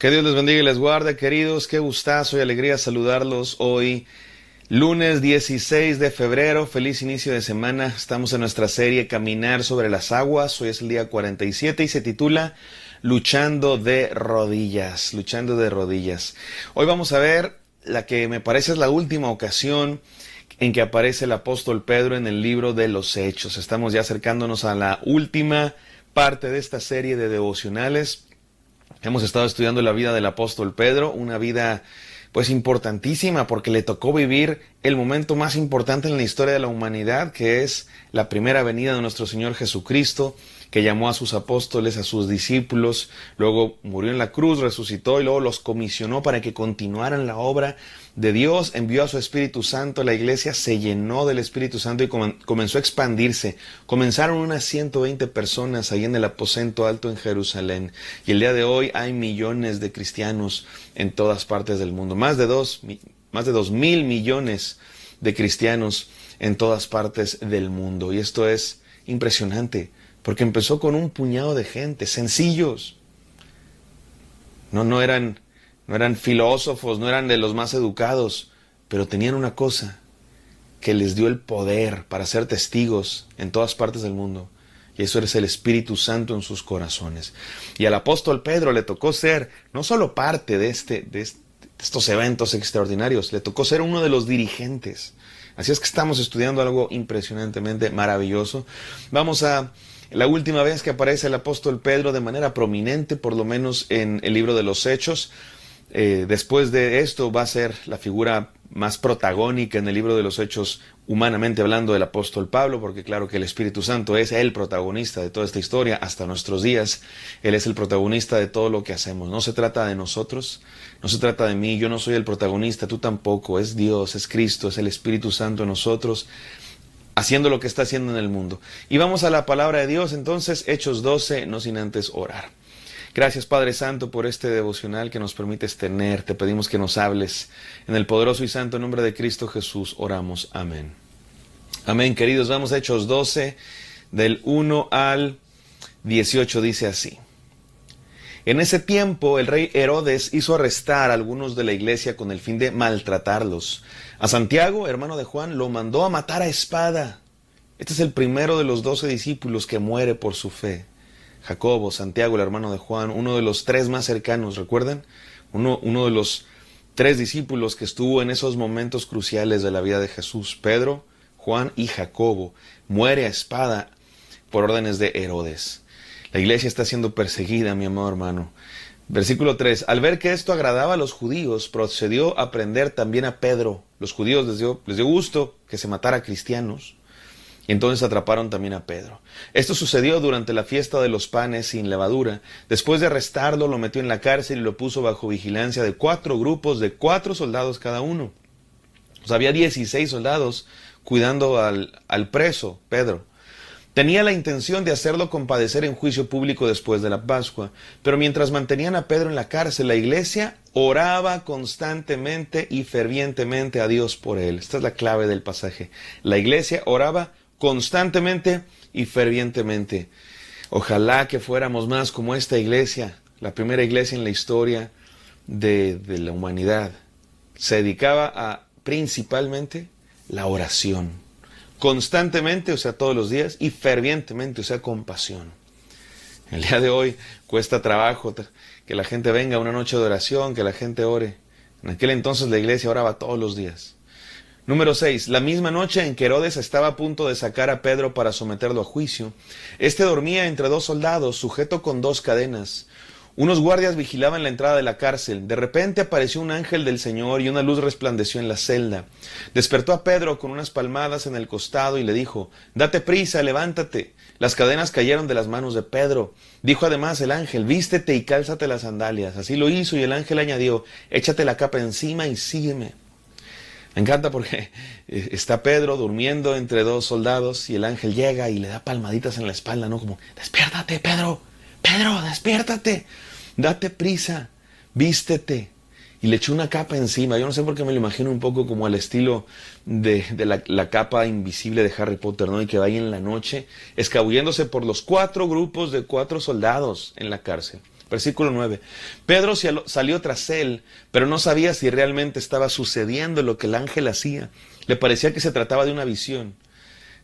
Que Dios les bendiga y les guarde, queridos. Qué gustazo y alegría saludarlos hoy, lunes 16 de febrero. Feliz inicio de semana. Estamos en nuestra serie Caminar sobre las aguas. Hoy es el día 47 y se titula Luchando de rodillas. Luchando de rodillas. Hoy vamos a ver la que me parece es la última ocasión en que aparece el apóstol Pedro en el libro de los Hechos. Estamos ya acercándonos a la última parte de esta serie de devocionales. Hemos estado estudiando la vida del apóstol Pedro, una vida pues importantísima porque le tocó vivir el momento más importante en la historia de la humanidad, que es la primera venida de nuestro Señor Jesucristo, que llamó a sus apóstoles, a sus discípulos, luego murió en la cruz, resucitó y luego los comisionó para que continuaran la obra de Dios, envió a su Espíritu Santo, la iglesia se llenó del Espíritu Santo y comenzó a expandirse. Comenzaron unas 120 personas ahí en el aposento alto en Jerusalén, y el día de hoy hay millones de cristianos en todas partes del mundo, más de 2,000 millones de cristianos en todas partes del mundo, y esto es impresionante. Porque empezó con un puñado de gente, sencillos. No eran filósofos, no eran de los más educados, pero tenían una cosa que les dio el poder para ser testigos en todas partes del mundo. Y eso es el Espíritu Santo en sus corazones. Y al apóstol Pedro le tocó ser no solo parte de estos eventos extraordinarios, le tocó ser uno de los dirigentes. Así es que estamos estudiando algo impresionantemente maravilloso. Vamos a la última vez que aparece el apóstol Pedro de manera prominente, por lo menos en el libro de los Hechos. Después de esto va a ser la figura más protagónica en el libro de los Hechos, humanamente hablando, del apóstol Pablo, porque claro que el Espíritu Santo es el protagonista de toda esta historia hasta nuestros días. Él es el protagonista de todo lo que hacemos. No se trata de nosotros, no se trata de mí, yo no soy el protagonista, tú tampoco. Es Dios, es Cristo, es el Espíritu Santo en nosotros, haciendo lo que está haciendo en el mundo. Y vamos a la palabra de Dios, entonces, Hechos 12, no sin antes orar. Gracias, Padre Santo, por este devocional que nos permites tener. Te pedimos que nos hables. En el poderoso y santo nombre de Cristo Jesús oramos. Amén. Amén, queridos. Vamos a Hechos 12, del 1 al 18, dice así. En ese tiempo, el rey Herodes hizo arrestar a algunos de la iglesia con el fin de maltratarlos. A Santiago, hermano de Juan, lo mandó a matar a espada. Este es el primero de los 12 discípulos que muere por su fe. Jacobo, Santiago, el hermano de Juan, uno de los 3 más cercanos, ¿recuerdan? Uno de los 3 discípulos que estuvo en esos momentos cruciales de la vida de Jesús. Pedro, Juan y Jacobo. Muere a espada por órdenes de Herodes. La iglesia está siendo perseguida, mi amado hermano. Versículo 3. Al ver que esto agradaba a los judíos, procedió a prender también a Pedro. Los judíos les dio gusto que se matara a cristianos. Y entonces atraparon también a Pedro. Esto sucedió durante la fiesta de los panes sin levadura. Después de arrestarlo, lo metió en la cárcel y lo puso bajo vigilancia de 4 grupos de 4 soldados cada uno. O sea, había 16 soldados cuidando al preso, Pedro. Tenía la intención de hacerlo compadecer en juicio público después de la Pascua, pero mientras mantenían a Pedro en la cárcel, la iglesia oraba constantemente y fervientemente a Dios por él. Esta es la clave del pasaje. La iglesia oraba constantemente y fervientemente. Ojalá que fuéramos más como esta iglesia, la primera iglesia en la historia de la humanidad. Se dedicaba a principalmente la oración. Constantemente, o sea, todos los días, y fervientemente, o sea, con pasión. El día de hoy cuesta trabajo que la gente venga a una noche de oración, que la gente ore. En aquel entonces la iglesia oraba todos los días. Número 6. La misma noche en que Herodes estaba a punto de sacar a Pedro para someterlo a juicio, este dormía entre 2 soldados, sujeto con 2 cadenas. Unos guardias vigilaban la entrada de la cárcel. De repente apareció un ángel del Señor y una luz resplandeció en la celda. Despertó a Pedro con unas palmadas en el costado y le dijo: «Date prisa, levántate». Las cadenas cayeron de las manos de Pedro. Dijo además el ángel: «Vístete y cálzate las sandalias». Así lo hizo y el ángel añadió: «Échate la capa encima y sígueme». Me encanta porque está Pedro durmiendo entre 2 soldados y el ángel llega y le da palmaditas en la espalda, ¿no? Como: «Despiértate, Pedro. Pedro, despiértate, date prisa, vístete». Y le echó una capa encima. Yo no sé por qué me lo imagino un poco como al estilo de la capa invisible de Harry Potter, ¿no? Y que va ahí en la noche, escabulléndose por los 4 grupos de 4 soldados en la cárcel. Versículo 9. Pedro salió tras él, pero no sabía si realmente estaba sucediendo lo que el ángel hacía. Le parecía que se trataba de una visión.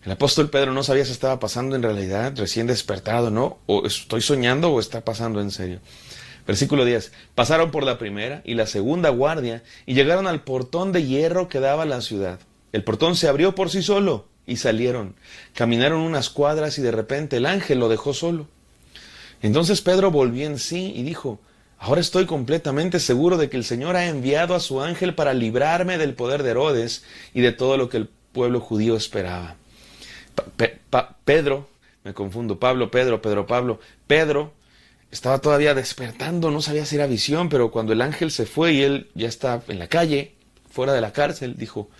El apóstol Pedro no sabía si estaba pasando en realidad, recién despertado, ¿no? O estoy soñando o está pasando en serio. Versículo 10. Pasaron por la primera y la segunda guardia y llegaron al portón de hierro que daba a la ciudad. El portón se abrió por sí solo y salieron. Caminaron unas cuadras y de repente el ángel lo dejó solo. Entonces Pedro volvió en sí y dijo: ahora estoy completamente seguro de que el Señor ha enviado a su ángel para librarme del poder de Herodes y de todo lo que el pueblo judío esperaba. Pedro estaba todavía despertando, no sabía si era visión, pero cuando el ángel se fue y él ya está en la calle, fuera de la cárcel, dijo: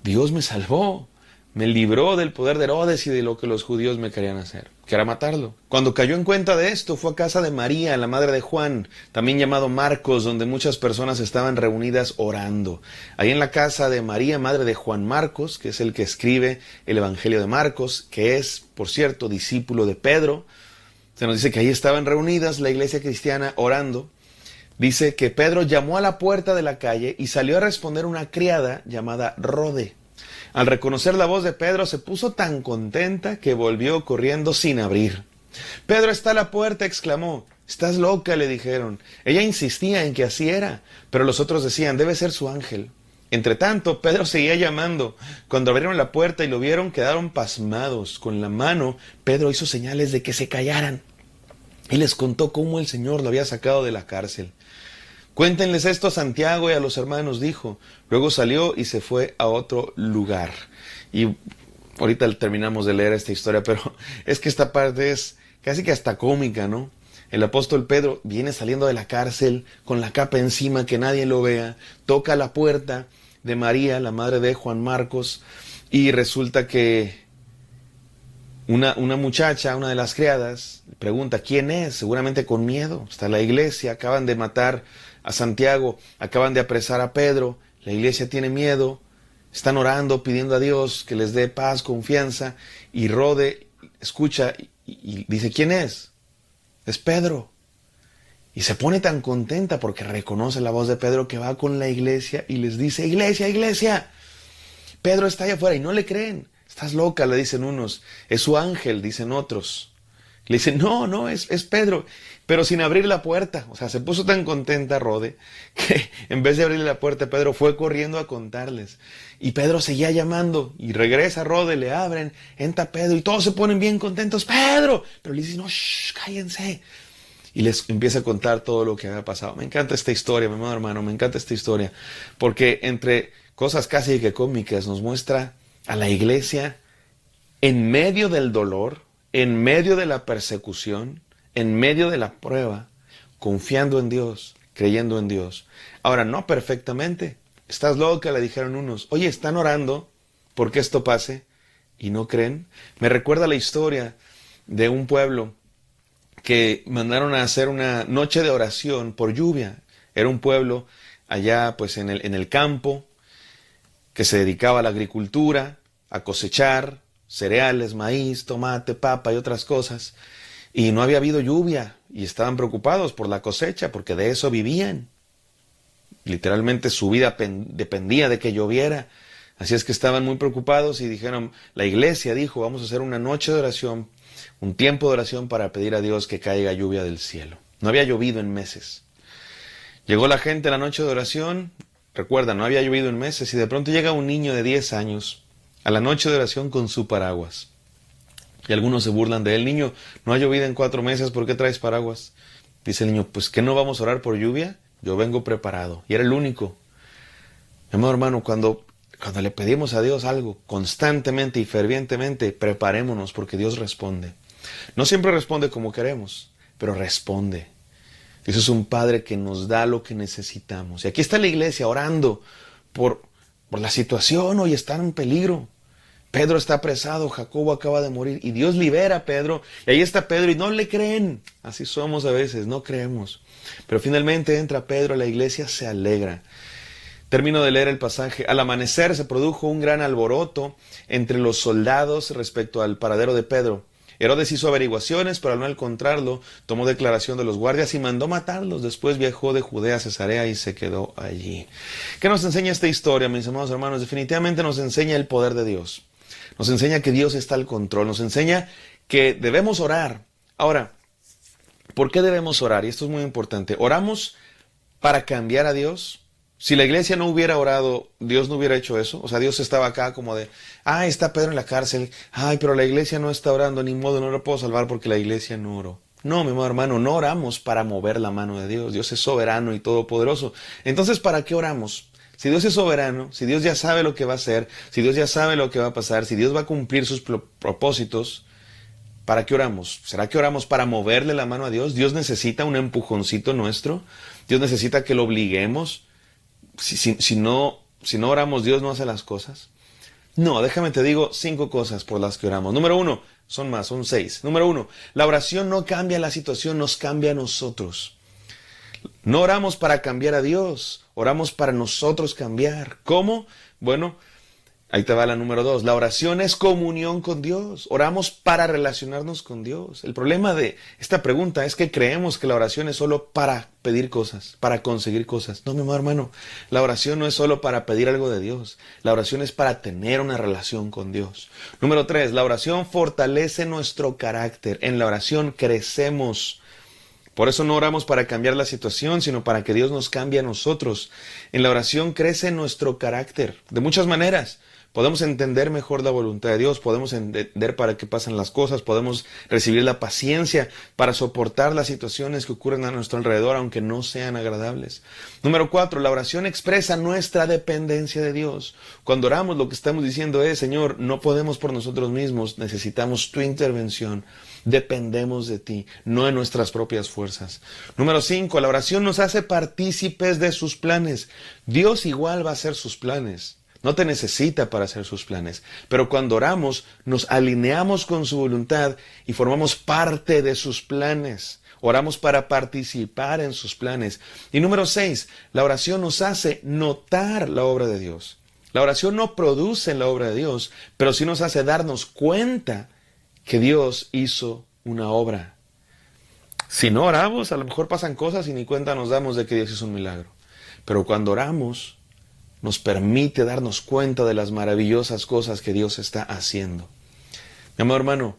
Dios me salvó, me libró del poder de Herodes y de lo que los judíos me querían hacer, que era matarlo. Cuando cayó en cuenta de esto, fue a casa de María, la madre de Juan, también llamado Marcos, donde muchas personas estaban reunidas orando. Ahí en la casa de María, madre de Juan Marcos, que es el que escribe el Evangelio de Marcos, que es, por cierto, discípulo de Pedro, se nos dice que ahí estaban reunidas la iglesia cristiana orando. Dice que Pedro llamó a la puerta de la calle y salió a responder una criada llamada Rode. Al reconocer la voz de Pedro se puso tan contenta que volvió corriendo sin abrir. Pedro está a la puerta, exclamó. Estás loca, le dijeron. Ella insistía en que así era, pero los otros decían: debe ser su ángel. Entretanto, Pedro seguía llamando. Cuando abrieron la puerta y lo vieron, quedaron pasmados. Con la mano, Pedro hizo señales de que se callaran. Y les contó cómo el Señor lo había sacado de la cárcel. Cuéntenles esto a Santiago y a los hermanos, dijo. Luego salió y se fue a otro lugar. Y ahorita terminamos de leer esta historia, pero es que esta parte es casi que hasta cómica, ¿no? El apóstol Pedro viene saliendo de la cárcel con la capa encima, que nadie lo vea, toca la puerta de María, la madre de Juan Marcos, y resulta que una muchacha, una de las criadas, pregunta: ¿quién es? Seguramente con miedo. Está en la iglesia, acaban de matar a Santiago, acaban de apresar a Pedro, la iglesia tiene miedo, están orando, pidiendo a Dios que les dé paz, confianza, y Rode escucha y dice: ¿quién es? Es Pedro. Y se pone tan contenta porque reconoce la voz de Pedro, que va con la iglesia y les dice: iglesia, iglesia, Pedro está allá afuera. Y no le creen. Estás loca, le dicen unos. Es su ángel, dicen otros. Le dicen: no, es Pedro. Pero sin abrir la puerta. O sea, se puso tan contenta Rode que en vez de abrirle la puerta, Pedro fue corriendo a contarles. Y Pedro seguía llamando. Y regresa Rode, le abren, entra Pedro y todos se ponen bien contentos. ¡Pedro! Pero le dicen: no, cállense. Y les empieza a contar todo lo que había pasado. Me encanta esta historia, mi amado hermano, me encanta esta historia. Porque entre cosas casi que cómicas nos muestra a la iglesia en medio del dolor, en medio de la persecución, en medio de la prueba, confiando en Dios, creyendo en Dios. Ahora, no perfectamente. Estás loca, le dijeron unos. Oye, están orando porque esto pase y no creen. Me recuerda la historia de un pueblo que mandaron a hacer una noche de oración por lluvia. Era un pueblo allá pues en el campo que se dedicaba a la agricultura, a cosechar cereales, maíz, tomate, papa y otras cosas. Y no había habido lluvia y estaban preocupados por la cosecha porque de eso vivían. Literalmente su vida dependía de que lloviera. Así es que estaban muy preocupados y dijeron, la iglesia dijo: vamos a hacer una noche de oración, un tiempo de oración para pedir a Dios que caiga lluvia del cielo. No había llovido en meses. Llegó la gente a la noche de oración, recuerda, no había llovido en meses, y de pronto llega un niño de 10 años a la noche de oración con su paraguas. Y algunos se burlan de él: niño, no ha llovido en 4 meses, ¿por qué traes paraguas? Dice el niño: pues ¿qué no vamos a orar por lluvia? Yo vengo preparado. Y era el único. Mi amado hermano, cuando le pedimos a Dios algo constantemente y fervientemente, preparémonos porque Dios responde. No siempre responde como queremos, pero responde. Dios es un Padre que nos da lo que necesitamos. Y aquí está la iglesia orando por la situación. Hoy está en peligro. Pedro está apresado, Jacobo acaba de morir y Dios libera a Pedro. Y ahí está Pedro y no le creen. Así somos a veces, no creemos. Pero finalmente entra Pedro a la iglesia, se alegra. Termino de leer el pasaje. Al amanecer se produjo un gran alboroto entre los soldados respecto al paradero de Pedro. Herodes hizo averiguaciones, pero al no encontrarlo, tomó declaración de los guardias y mandó matarlos. Después viajó de Judea a Cesarea y se quedó allí. ¿Qué nos enseña esta historia, mis amados hermanos? Definitivamente nos enseña el poder de Dios. Nos enseña que Dios está al control. Nos enseña que debemos orar. Ahora, ¿por qué debemos orar? Y esto es muy importante. ¿Oramos para cambiar a Dios? Si la iglesia no hubiera orado, Dios no hubiera hecho eso. O sea, Dios estaba acá como de, está Pedro en la cárcel. Pero la iglesia no está orando, ni modo, no lo puedo salvar porque la iglesia no oró. No, mi amado hermano, no oramos para mover la mano de Dios. Dios es soberano y todopoderoso. Entonces, ¿para qué oramos? Si Dios es soberano, si Dios ya sabe lo que va a hacer, si Dios ya sabe lo que va a pasar, si Dios va a cumplir sus propósitos, ¿para qué oramos? ¿Será que oramos para moverle la mano a Dios? ¿Dios necesita un empujoncito nuestro? ¿Dios necesita que lo obliguemos? Si no oramos, Dios no hace las cosas. No, déjame te digo 5 cosas por las que oramos. Número 1, son 6. Número 1, la oración no cambia la situación, nos cambia a nosotros. No oramos para cambiar a Dios, oramos para nosotros cambiar. ¿Cómo? Bueno, ahí te va la número 2. La oración es comunión con Dios. Oramos para relacionarnos con Dios. El problema de esta pregunta es que creemos que la oración es solo para pedir cosas, para conseguir cosas. No, mi amado hermano, la oración no es solo para pedir algo de Dios. La oración es para tener una relación con Dios. Número 3, la oración fortalece nuestro carácter. En la oración crecemos. Por eso no oramos para cambiar la situación, sino para que Dios nos cambie a nosotros. En la oración crece nuestro carácter, de muchas maneras. Podemos entender mejor la voluntad de Dios, podemos entender para qué pasan las cosas, podemos recibir la paciencia para soportar las situaciones que ocurren a nuestro alrededor, aunque no sean agradables. Número 4, la oración expresa nuestra dependencia de Dios. Cuando oramos, lo que estamos diciendo es, Señor, no podemos por nosotros mismos, necesitamos tu intervención. Dependemos de ti, no de nuestras propias fuerzas. Número 5, la oración nos hace partícipes de sus planes. Dios igual va a hacer sus planes. No te necesita para hacer sus planes. Pero cuando oramos, nos alineamos con su voluntad y formamos parte de sus planes. Oramos para participar en sus planes. Y número 6, la oración nos hace notar la obra de Dios. La oración no produce la obra de Dios, pero sí nos hace darnos cuenta que Dios hizo una obra. Si no oramos, a lo mejor pasan cosas y ni cuenta nos damos de que Dios hizo un milagro. Pero cuando oramos, nos permite darnos cuenta de las maravillosas cosas que Dios está haciendo. Mi amado hermano,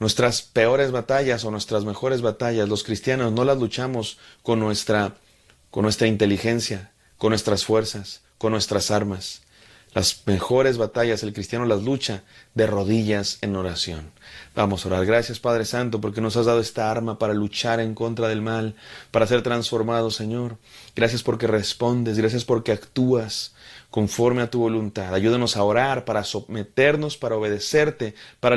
nuestras peores batallas o nuestras mejores batallas, los cristianos no las luchamos con nuestra inteligencia, con nuestras fuerzas, con nuestras armas. Las mejores batallas el cristiano las lucha de rodillas en oración. Vamos a orar. Gracias, Padre Santo, porque nos has dado esta arma para luchar en contra del mal, para ser transformados, Señor. Gracias porque respondes, gracias porque actúas conforme a tu voluntad. Ayúdanos a orar para someternos, para obedecerte, para